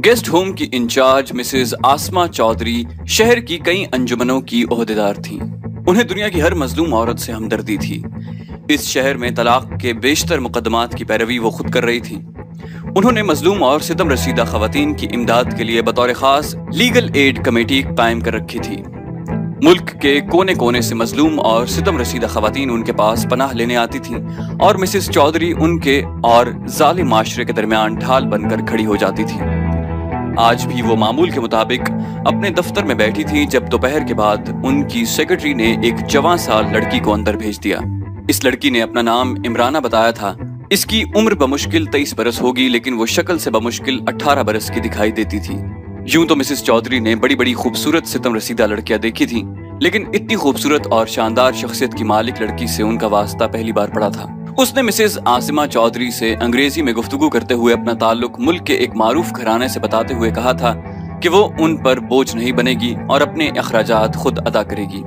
Guest home की in charge Mrs आसमा चौधरी शहर की कई अंजुमनों की ओहदेदार थीं। उन्हें दुनिया की हर मजलूम औरत से हमदर्दी थी। इस शहर में तलाक के बेशतर मुकदमात की पैरवी वो खुद कर रही थी। उन्होंने मजलूम और सितम रसीदा खवातीन की इमदाद के लिए बतौर खास लीगल एड कमेटी कायम कर रखी थी। मुल्क के कोने कोने से मजलूम और सितम रसीदा खवातीन उनके पास पनाह लेने आती थीं और मिसेस चौधरी उनके और जालिम माशरे के दरमियान ढाल बनकर खड़ी हो जाती थी। आज भी वो मामूल के मुताबिक अपने दफ्तर में बैठी थी जब दोपहर के बाद उनकी सेक्रेटरी ने एक जवां साल लड़की को अंदर भेज दिया। इस लड़की ने अपना नाम इमराना बताया था। इसकी उम्र बमुश्किल 23 बरस होगी, लेकिन वो शक्ल से बमुश्किल 18 बरस की दिखाई देती थी। यूं तो मिसेस चौधरी ने बड़ी बड़ी खूबसूरत सितम रसीदा लड़कियां देखी थी, लेकिन इतनी खूबसूरत और शानदार शख्सियत की मालिक लड़की से उनका वास्ता पहली बार पड़ा था। उसने मिसेस आसिमा चौधरी से अंग्रेजी में गुफ्तगू करते हुए अपना ताल्लुक मुल्क के एक मारूफ घराने से बताते हुए कहा था कि वो उन पर बोझ नहीं बनेगी और अपने अखराजात खुद अदा करेगी।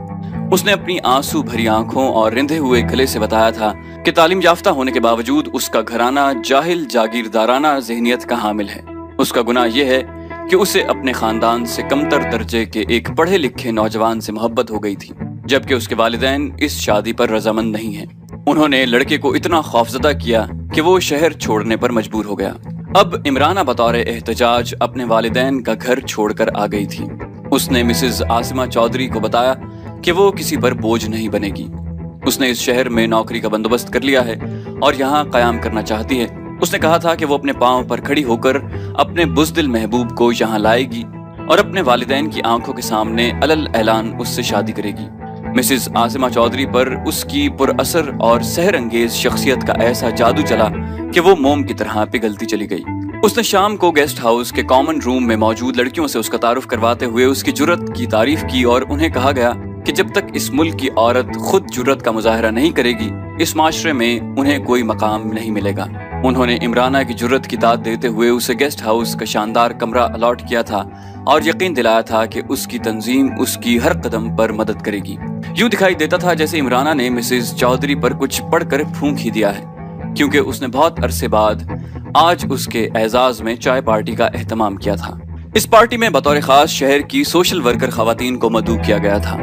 उसने अपनी आंसू भरी आंखों और रिंधे हुए गले से बताया था कि तालीम याफ्ता होने के बावजूद उसका घराना जाहिल जागीरदाराना ज़हनियत का हामिल है। उसका गुनाह यह है कि उसे अपने खानदान से कमतर दर्जे के एक पढ़े लिखे नौजवान से मोहब्बत हो गई थी, जबकि उसके वालिदैन इस शादी पर रजामंद नहीं हैं। उन्होंने लड़के को इतना खौफजदा किया कि वो शहर छोड़ने पर मजबूर हो गया। अब इमराना बतौर एहतजाज अपने वालिदैन का घर छोड़कर आ गई थी। उसने मिसेस आसिमा चौधरी को बताया कि वो किसी पर बोझ नहीं बनेगी। उसने इस शहर में नौकरी का बंदोबस्त कर लिया है और यहाँ कयाम करना चाहती है। उसने कहा था कि वो अपने पांव पर खड़ी होकर अपने बुज़दिल महबूब को यहाँ लाएगी और अपने वालिदैन की आंखों के सामने अलल ऐलान उससे शादी करेगी। मिसेस आसिमा चौधरी पर उसकी पुरअसर और सहर अंगेज शख्सियत का ऐसा जादू चला कि वो मोम की तरह पिघलती चली गई। उसने शाम को गेस्ट हाउस के कॉमन रूम में मौजूद लड़कियों से उसका तारुफ करवाते हुए उसकी जुर्रत की तारीफ की और उन्हें कहा गया कि जब तक इस मुल्क की औरत खुद जुर्रत का मुजाहरा नहीं करेगी, इस माशरे में उन्हें कोई मकाम नहीं मिलेगा। उन्होंने इमराना की जुर्रत की दाद देते हुए उसे गेस्ट हाउस का शानदार कमरा अलॉट किया था और यकीन दिलाया था कि उसकी तंजीम उसकी हर कदम पर मदद करेगी। यूं दिखाई देता था जैसे इमराना ने मिसेस चौधरी पर कुछ पढ़कर फूंक ही दिया है, क्योंकि उसने बहुत अरसे बाद आज उसके एजाज में चाय पार्टी का एहतमाम किया था। इस पार्टी में बतौर खास शहर की सोशल वर्कर खवातीन को मदऊ किया गया था।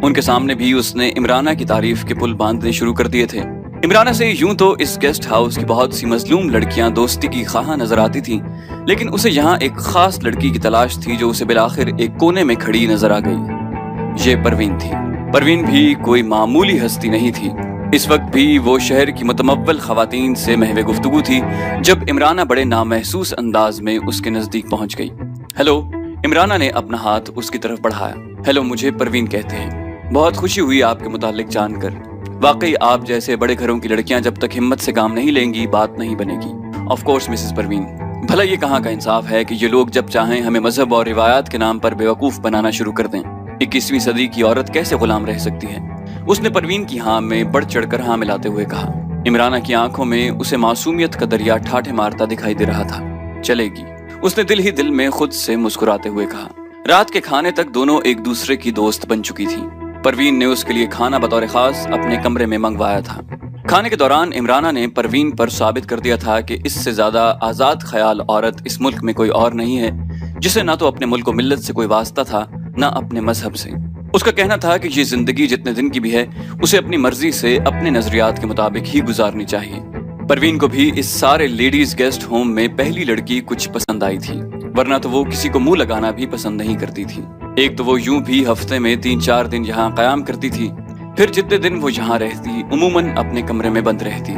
उनके सामने भी उसने इमराना की तारीफ के पुल बांधने शुरू कर दिए थे। इमराना से यूं तो इस गेस्ट हाउस की बहुत सी मजलूम लड़कियां दोस्ती की खाहा नजर आती थीं, लेकिन उसे यहाँ एक खास लड़की की तलाश थी जो उसे बिलाखिर एक कोने में खड़ी नजर आ गई। ये परवीन थी। परवीन भी कोई मामूली हस्ती नहीं थी। इस वक्त भी वो शहर की मुतमव्वल खवातीन से महवे गुफ्तगू थी जब इमराना बड़े नामहसूस अंदाज में उसके नजदीक पहुंच गई। हेलो, इमराना ने अपना हाथ उसकी तरफ बढ़ाया। हेलो, मुझे परवीन कहते हैं। बहुत खुशी हुई आपके मुतालिक जानकर। वाकई आप जैसे बड़े घरों की लड़कियां जब तक हिम्मत से काम नहीं लेंगी बात नहीं बनेगी। ऑफ कोर्स मिसेस परवीन, भला ये कहाँ का इंसाफ है कि ये लोग जब चाहें हमें मजहब और रिवायात के नाम पर बेवकूफ बनाना शुरू कर दें। 21वीं सदी की औरत कैसे गुलाम रह सकती है? उसने परवीन की हाँ में बढ़ चढ़कर हाँ मिलाते हुए कहा। इमराना की आंखों में उसे मासूमियत का दरिया ठाठे मारता दिखाई दे रहा था। चलेगी, उसने दिल ही दिल में खुद से मुस्कुराते हुए कहा। रात के खाने तक दोनों एक दूसरे की दोस्त बन चुकी थी। परवीन ने उसके लिए खाना बतौर खास अपने कमरे में मंगवाया था। खाने के दौरान इमराना ने परवीन पर साबित कर दिया था कि इससे ज्यादा आजाद ख्याल औरत इस मुल्क में कोई और नहीं है, जिसे ना तो अपने मुल्क व मिल्लत से कोई वास्ता था ना अपने मजहब से। उसका कहना था कि ये जिंदगी जितने दिन की भी है उसे अपनी मर्जी से अपने नजरियात के मुताबिक ही गुजारनी चाहिए। परवीन को भी इस सारे लेडीज गेस्ट होम में पहली लड़की कुछ पसंद आई थी, वरना तो वो किसी को मुंह लगाना भी पसंद नहीं करती थी। एक तो वो यूं भी हफ्ते में 3-4 दिन यहाँ कयाम करती थी, फिर जितने दिन वो यहाँ रहती उमूमन अपने कमरे में बंद रहती।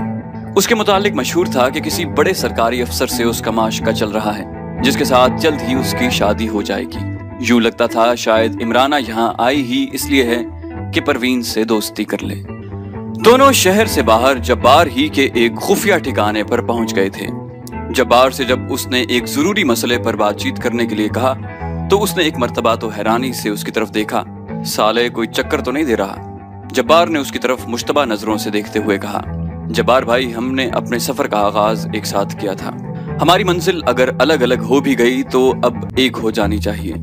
उसके मुतालिक मशहूर था कि किसी बड़े सरकारी अफसर से उसका माशका चल रहा है, जिसके साथ जल्द ही उसकी शादी हो जाएगी। यूं लगता था शायद इमराना यहाँ आई ही इसलिए है कि परवीन से दोस्ती कर ले। दोनों शहर से बाहर जब्बार ही के एक खुफिया ठिकाने पर पहुंच गए थे। जब्बार से जब उसने एक जरूरी मसले पर बातचीत करने के लिए कहा तो उसने एक मर्तबा तो हैरानी से उसकी तरफ देखा। साले कोई चक्कर तो नहीं दे रहा? जब्बार ने उसकी तरफ मुश्तबा नजरों से देखते हुए कहा। जब्बार भाई, हमने अपने सफर का आगाज एक साथ किया था। हमारी मंजिल अगर अलग अलग हो भी गई तो अब एक हो जानी चाहिए।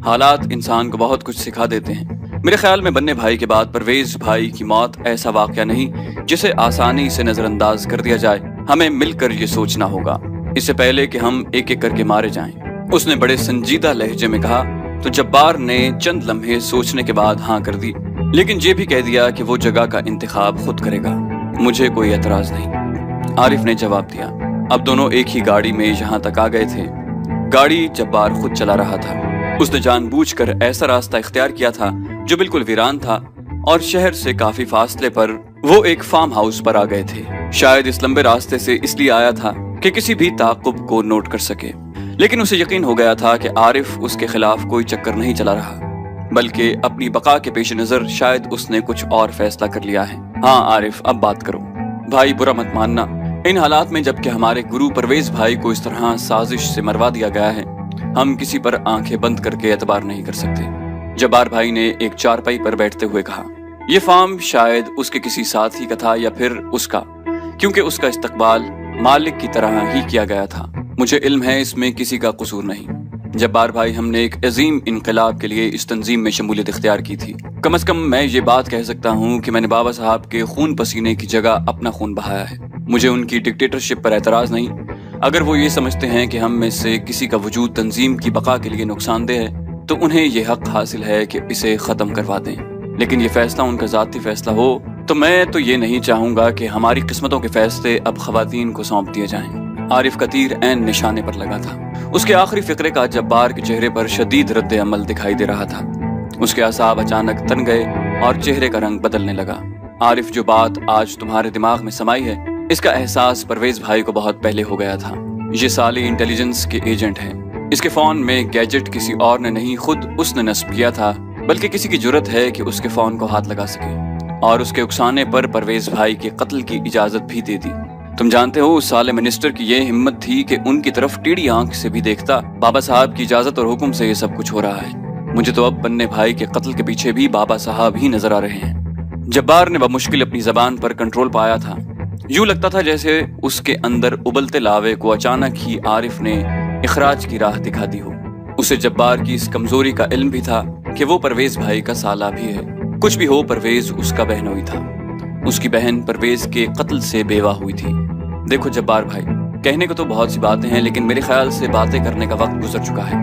हालात इंसान को बहुत कुछ सिखा देते हैं। मेरे ख्याल में बन्ने भाई के बाद परवेज भाई की मौत ऐसा वाकया नहीं जिसे आसानी से नजरअंदाज कर दिया जाए। हमें मिलकर ये सोचना होगा इससे पहले कि हम एक एक करके मारे जाएं। उसने बड़े संजीदा लहजे में कहा तो जब्बार ने चंद लम्हे सोचने के बाद हाँ कर दी, लेकिन ये भी कह दिया कि वो जगह का इंतखाब खुद करेगा, मुझे कोई एतराज नहीं। आरिफ ने जवाब दिया। अब दोनों एक ही गाड़ी में यहाँ तक आ गए थे। गाड़ी जब्बार खुद चला रहा था। उसने जानबूझकर ऐसा रास्ता इख्तियार किया था जो बिल्कुल वीरान था और शहर से काफी फासले पर वो एक फार्म हाउस पर आ गए थे। शायद इस लंबे रास्ते से इसलिए आया था कि किसी भी ताक़ुब को नोट कर सके, लेकिन उसे यकीन हो गया था कि आरिफ उसके खिलाफ कोई चक्कर नहीं चला रहा, बल्कि अपनी बका के पेश नजर शायद उसने कुछ और फैसला कर लिया है। हाँ आरिफ, अब बात करो। भाई बुरा मत मानना, इन हालात में जबकि हमारे गुरु परवेज भाई को इस तरह साजिश से मरवा दिया गया है, हम किसी पर आंखें बंद करके एतबार नहीं कर सकते। जब्बार भाई ने एक चारपाई पर बैठते हुए कहा। यह फार्म शायद उसके किसी साथी का था या फिर उसका, क्योंकि उसका इस्तकबाल मालिक की तरह ही किया गया था। मुझे इल्म है इसमें किसी का कसूर नहीं। जब्बार भाई, हमने एक अजीम इनकलाब के लिए इस तंजीम में शमूलियत इख्तियार की थी। कम से कम मैं ये बात कह सकता हूँ कि मैंने बाबा साहब के खून पसीने की जगह अपना खून बहाया है। मुझे उनकी डिक्टेटरशिप पर एतराज नहीं। अगर वो ये समझते हैं कि हम में से किसी का वजूद तंजीम की बका के लिए नुकसानदेह है तो उन्हें ये हक हासिल है कि इसे खत्म करवा दें, लेकिन ये फैसला उनका ज़ाती फैसला हो तो मैं तो ये नहीं चाहूंगा कि हमारी किस्मतों के फैसले अब खवातीन को सौंप दिए जाएं। आरिफ का तीर ऐन निशाने पर लगा था। उसके आखिरी फिक्रे का जब्बार के चेहरे पर शदीद रद्द अमल दिखाई दे रहा था। उसके असाब अचानक तन गए और चेहरे का रंग बदलने लगा। आरिफ, जो बात आज तुम्हारे दिमाग में समाई है इसका एहसास परवेज भाई को बहुत पहले हो गया था। ये साली इंटेलिजेंस के एजेंट है। इसके फोन में गैजेट किसी और ने नहीं, खुद उसने नस्ब किया था, बल्कि किसी की जुर्रत है कि उसके फोन को हाथ लगा सके और उसके उकसाने पर परवेज भाई के कत्ल की इजाजत भी दे दी। तुम जानते हो उस साले मिनिस्टर की ये हिम्मत थी कि उनकी तरफ टीढ़ी आंख से भी देखता। बाबा साहब की इजाजत और हुक्म से ये सब कुछ हो रहा है। मुझे तो अब बन्ने भाई के कत्ल के पीछे भी बाबा साहब ही नजर आ रहे हैं। जब्बार ने बमुश्किल अपनी जबान पर कंट्रोल पाया था। यूं लगता था जैसे उसके अंदर उबलते लावे को अचानक ही आरिफ ने इखराज की राह दिखा दी हो। उसे जब्बार की इस कमजोरी का इल्म भी था कि वो परवेज भाई का साला भी है। कुछ भी हो, परवेज उसका बहनोई था। उसकी बहन परवेज के कत्ल से बेवा हुई थी। देखो जब्बार भाई, कहने को तो बहुत सी बातें हैं, लेकिन मेरे ख्याल से बातें करने का वक्त गुजर चुका है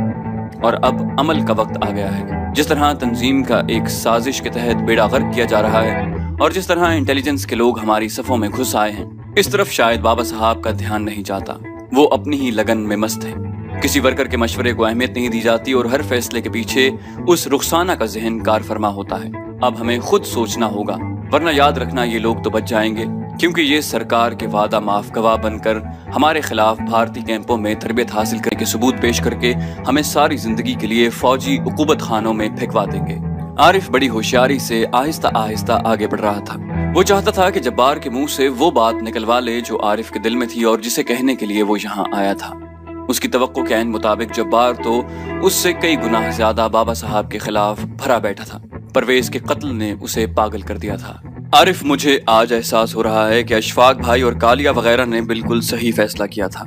और अब अमल का वक्त आ गया है। जिस तरह तंजीम का एक साजिश के तहत बेड़ा गर्क किया जा रहा है और जिस तरह इंटेलिजेंस के लोग हमारी सफों में घुस आए हैं, इस तरफ शायद बाबा साहब का ध्यान नहीं जाता। वो अपनी ही लगन में मस्त है। किसी वर्कर के मशवरे को अहमियत नहीं दी जाती और हर फैसले के पीछे उस रुखसाना का जहन कार फरमा होता है। अब हमें खुद सोचना होगा, वरना याद रखना ये लोग तो बच जाएंगे, क्योंकि ये सरकार के वादा माफ गवाह बनकर हमारे खिलाफ भारतीय कैंपों में तरबियत हासिल करके सबूत पेश करके हमें सारी जिंदगी के लिए फौजी उकूबत खानों में फेंकवा देंगे। आरिफ बड़ी होशियारी से आहिस्ता आहिस्ता आगे बढ़ रहा था। वो चाहता था कि जब्बार के मुंह से वो बात निकलवा ले जो आरिफ के दिल में थी और जिसे कहने के लिए वो यहाँ आया था। उसकी तवक्को के ऐन मुताबिक जब्बार तो उससे कई गुना ज्यादा बाबा साहब के खिलाफ भरा बैठा था। परवेज के कत्ल ने उसे पागल कर दिया था। आरिफ, मुझे आज एहसास हो रहा है कि अशफाक भाई और कालिया वगैरह ने बिल्कुल सही फैसला किया था।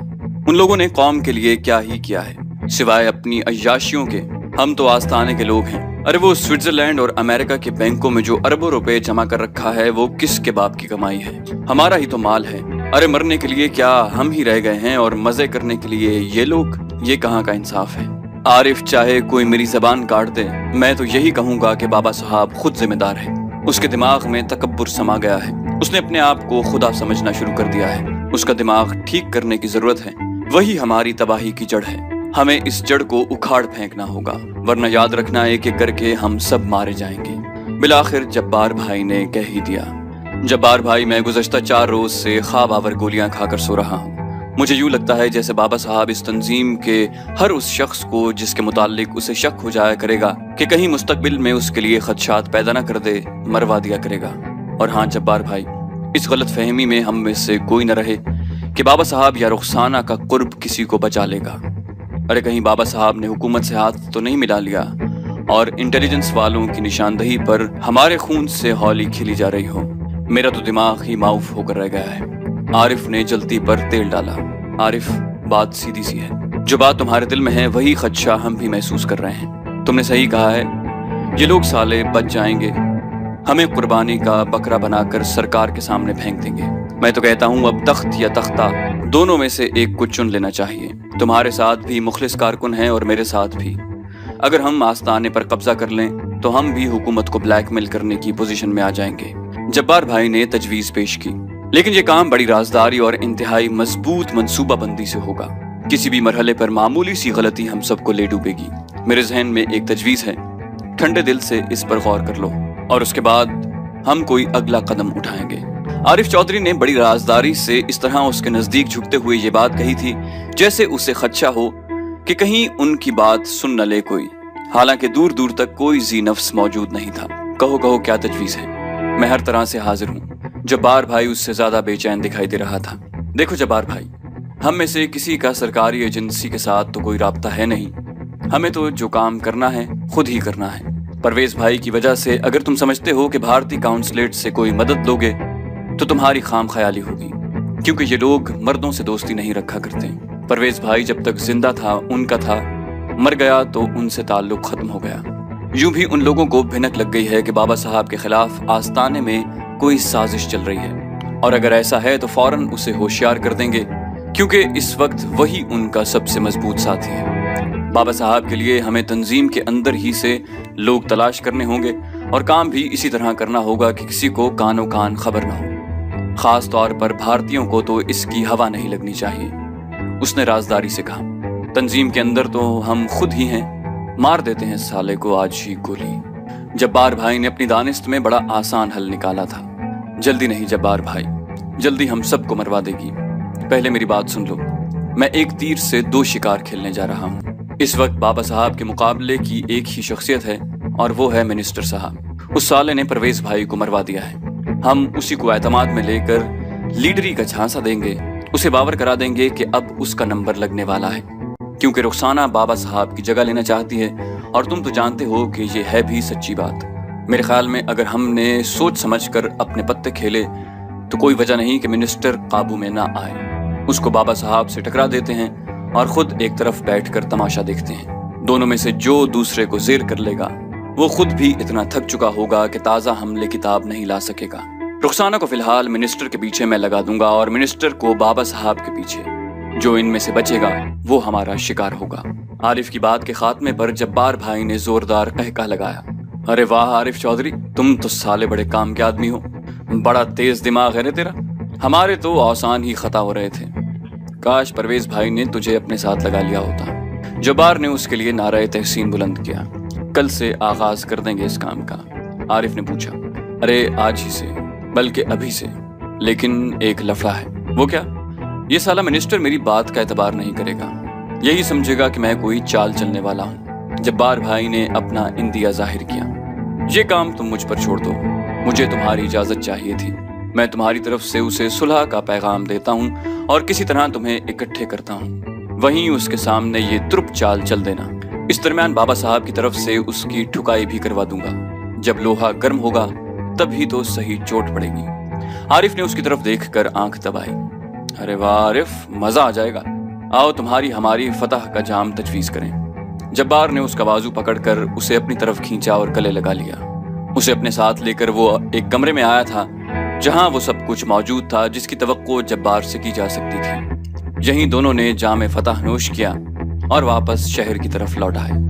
उन लोगों ने कौम के लिए क्या ही किया है सिवाय अपनी अय्याशियों के। हम तो आस्थाने के लोग हैं। अरे वो स्विट्जरलैंड और अमेरिका के बैंकों में जो अरबों रुपए जमा कर रखा है वो किसके बाप की कमाई है? हमारा ही तो माल है। अरे मरने के लिए क्या हम ही रह गए हैं और मजे करने के लिए ये लोग? ये कहाँ का इंसाफ है? आरिफ, चाहे कोई मेरी जबान काट दे, मैं तो यही कहूंगा कि बाबा साहब खुद जिम्मेदार है। उसके दिमाग में तकब्बुर समा गया है। उसने अपने आप को खुदा समझना शुरू कर दिया है। उसका दिमाग ठीक करने की जरूरत है। वही हमारी तबाही की जड़ है। हमें इस जड़ को उखाड़ फेंकना होगा, वरना याद रखना एक एक करके हम सब मारे जाएंगे। बिलाखिर जब्बार भाई ने कह ही दिया, जब्बार भाई, मैं गुज़श्ता 4 रोज से ख्वाब आवर गोलियां खाकर सो रहा हूँ। मुझे यूं लगता है जैसे बाबा साहब इस तंजीम के हर उस शख्स को जिसके मुताल्लिक उसे शक हो जाया करेगा कि कहीं मुस्तकबिल में उसके लिए खदशात पैदा न कर दे, मरवा दिया करेगा। और हाँ जब्बार भाई, इस गलत फहमी में हम में से कोई न रहे कि बाबा साहब या रुखसाना का कुर्ब किसी को बचा लेगा। अरे कहीं बाबा साहब ने हुकूमत से हाथ तो नहीं मिला लिया और इंटेलिजेंस वालों की निशानदही पर हमारे खून से होली खिली जा रही हो? मेरा तो दिमाग ही माऊफ होकर रह गया है। आरिफ ने जल्दी पर तेल डाला। आरिफ, बात सीधी सी है। जो बात तुम्हारे दिल में है वही खदशा हम भी महसूस कर रहे हैं। तुमने सही कहा है, ये लोग साले बच जाएंगे। हमें कुर्बानी का बकरा बनाकर सरकार के सामने फेंक देंगे। मैं तो कहता हूँ अब तख्त या तख्ता दोनों में से एक को चुन लेना चाहिए। तुम्हारे साथ भी मुखलिस कारकुन हैं और मेरे साथ भी। अगर हम आस्ताने पर कब्जा कर लें तो हम भी हुकूमत को ब्लैकमेल करने की पोजीशन में आ जाएंगे। जब्बार भाई ने तजवीज पेश की, लेकिन ये काम बड़ी राजदारी और इंतहाई मजबूत मंसूबाबंदी से होगा। किसी भी मरहले पर मामूली सी गलती हम सबको ले डूबेगी। मेरे जहन में एक तजवीज है, ठंडे दिल से इस पर गौर कर लो और उसके बाद हम कोई अगला कदम उठाएंगे। आरिफ चौधरी ने बड़ी राजदारी से इस तरह उसके नजदीक झुकते हुए ये बात कही थी जैसे उसे खदशा हो कि कहीं उनकी बात सुन न ले कोई। हालांकि दूर दूर तक कोई जी नफ्स मौजूद नहीं था। कहो कहो क्या तजवीज है, मैं हर तरह से हाजिर हूँ। जब्बार भाई उससे ज्यादा बेचैन दिखाई दे रहा था। देखो जब्बार भाई, हम में से किसी का सरकारी एजेंसी के साथ तो कोई राब्ता है नहीं। हमें तो जो काम करना है खुद ही करना है। परवेज भाई की वजह से अगर तुम समझते हो कि भारतीय काउंसलेट से कोई मदद लोगे तो तुम्हारी खाम ख्याली होगी, क्योंकि ये लोग मर्दों से दोस्ती नहीं रखा करते। परवेज भाई जब तक जिंदा था उनका था, मर गया तो उनसे ताल्लुक खत्म हो गया। यूं भी उन लोगों को भिनक लग गई है कि बाबा साहब के खिलाफ आस्ताने में कोई साजिश चल रही है, और अगर ऐसा है तो फौरन उसे होशियार कर देंगे, क्योंकि इस वक्त वही उनका सबसे मजबूत साथी है। बाबा साहब के लिए हमें तंजीम के अंदर ही से लोग तलाश करने होंगे और काम भी इसी तरह करना होगा कि किसी को कानो कान खबर ना हो। खास तौर पर भारतीयों को तो इसकी हवा नहीं लगनी चाहिए। उसने राजदारी से कहा, तंजीम के अंदर तो हम खुद ही हैं, मार देते हैं साले को आज ही गोली। जब्बार भाई ने अपनी दानिस्त में बड़ा आसान हल निकाला था। जल्दी नहीं जब्बार भाई, जल्दी हम सबको मरवा देगी। पहले मेरी बात सुन लो, मैं एक तीर से दो शिकार खेलने जा रहा हूँ। इस वक्त बाबा साहब के मुकाबले की एक ही शख्सियत है और वो है मिनिस्टर साहब। उस साले ने परवेज भाई को मरवा दिया है। हम उसी को एतमाद में लेकर लीडरी का झांसा देंगे, उसे बावर करा देंगे कि अब उसका नंबर लगने वाला है, क्योंकि रुखसाना बाबा साहब की जगह लेना चाहती है और तुम तो जानते हो कि ये है भी सच्ची बात। मेरे ख्याल में अगर हमने सोच समझकर अपने पत्ते खेले तो कोई वजह नहीं कि मिनिस्टर काबू में ना आए। उसको बाबा साहब से टकरा देते हैं और खुद एक तरफ बैठकर तमाशा देखते हैं। दोनों में से जो दूसरे को जेर कर लेगा वो खुद भी इतना थक चुका होगा कि ताज़ा हमले किताब नहीं ला सकेगा। रुखसाना को फिलहाल मिनिस्टर के पीछे मैं लगा दूंगा और मिनिस्टर को बाबा साहब के पीछे। जो इनमें से बचेगा वो हमारा शिकार होगा। आरिफ की बात के खात्मे पर जब्बार भाई ने जोरदार कहका लगाया, अरे वाह आरिफ चौधरी, तुम तो साले बड़े काम के आदमी हो, बड़ा तेज दिमाग है रे तेरा। हमारे तो आसान ही खता हो रहे थे, काश परवेज भाई ने तुझे अपने साथ लगा लिया होता। जब्बार ने उसके लिए नारे तहसीन बुलंद किया। कल से आगाज कर देंगे इस काम का। आरिफ ने पूछा, अरे आज ही से, बल्कि अभी से, लेकिन एक लफड़ा है। वो क्या? ये साला मिनिस्टर मेरी बात का एतबार नहीं करेगा, यही समझेगा कि मैं कोई चाल चलने वाला हूँ। जब्बार भाई ने अपना इंदिया जाहिर किया, ये काम तुम मुझ पर छोड़ दो, मुझे तुम्हारी इजाजत चाहिए थी। मैं तुम्हारी तरफ से उसे सुलह का पैगाम देता हूँ और किसी तरह तुम्हें इकट्ठे करता हूँ, वहीं उसके सामने ये तुरुप चाल चल देना। इस दरमियान बाबा साहब की तरफ से उसकी ठुकाई भी करवा दूंगा। जब लोहा गर्म होगा तभी तो सही चोट पड़ेगी। आरिफ ने उसकी तरफ देखकर आंख दबाई। अरे वाह आरिफ, मजा आ जाएगा, आओ तुम्हारी हमारी फतह का जाम तजवीज करें। जब्बार ने उसका बाजू पकड़कर उसे अपनी तरफ खींचा और गले लगा लिया। उसे अपने साथ लेकर वो एक कमरे में आया था जहां वो सब कुछ मौजूद था जिसकी तवक्को जब्बार से की जा सकती थी। यहीं दोनों ने जाम फतह नोश किया और वापस शहर की तरफ लौट आए।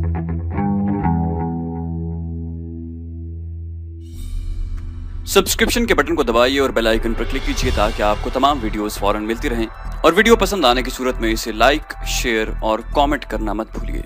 सब्सक्रिप्शन के बटन को दबाइए और बेल आइकन पर क्लिक कीजिए ताकि आपको तमाम वीडियोस फौरन मिलती रहें। और वीडियो पसंद आने की सूरत में इसे लाइक, शेयर और कमेंट करना मत भूलिए।